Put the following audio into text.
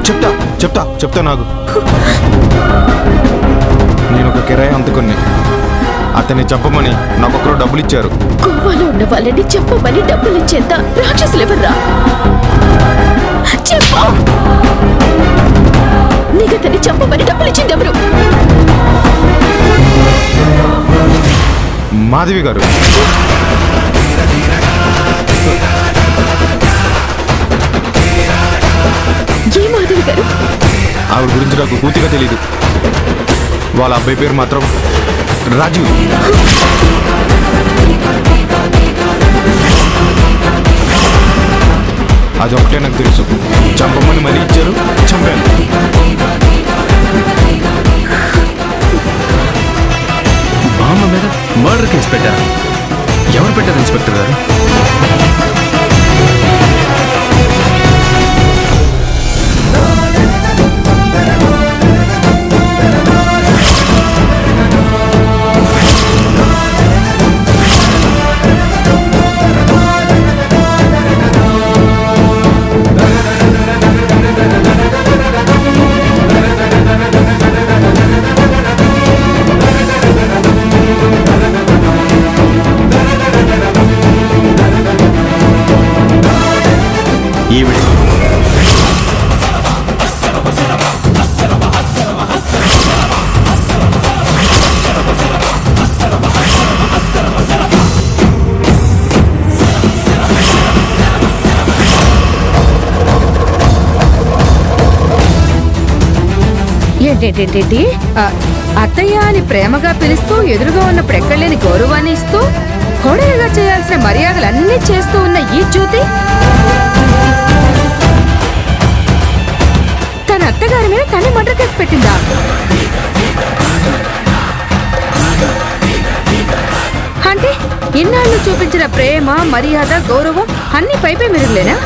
చెప్తా చెప్తా చెప్తా నాకు నేను ఒక కిరాయి అందుకుని అతన్ని చంపమని నాకొకరు డబ్బులు ఇచ్చారు. గోవాలో ఉన్న వాళ్ళని చంపమని డబ్బులు ఇచ్చేంత రాక్షసులు ఎవర్రా? చెప్పు. నీకు అతన్ని చంపమని డబ్బులు ఇచ్చింది ఎవరు? మాధవి గారు. ఏ మాధవి గారు? ఆవిడ గురించి నాకు పూర్తిగా తెలీదు. వాళ్ళ అబ్బాయి పేరు మాత్రం రాజు. అదొకటే నాకు తెలుసు. చంపమని మనీ ఇచ్చారు, చంపాను. బామ్మ మీద మర్డర్ కేసు పెట్టారు. ఎవరు పెట్టారు ఇన్స్పెక్టర్ గారు? ఏంటేంటేంటి అత్తయ్య అని ప్రేమగా పిలుస్తూ ఎదురుగా ఉన్నప్పుడు ఎక్కడలేని గౌరవాన్ని ఇస్తూ కోడలిగా చేయాల్సిన మర్యాదలన్నీ చేస్తూ ఉన్న ఈ జ్యోతి తన అత్తగారి మీద తనే మర్డర్ కేసు పెట్టిందా? అంటే ఇన్నాళ్ళు చూపించిన ప్రేమ, మర్యాద, గౌరవం అన్ని పైపై మెరుగులేనా?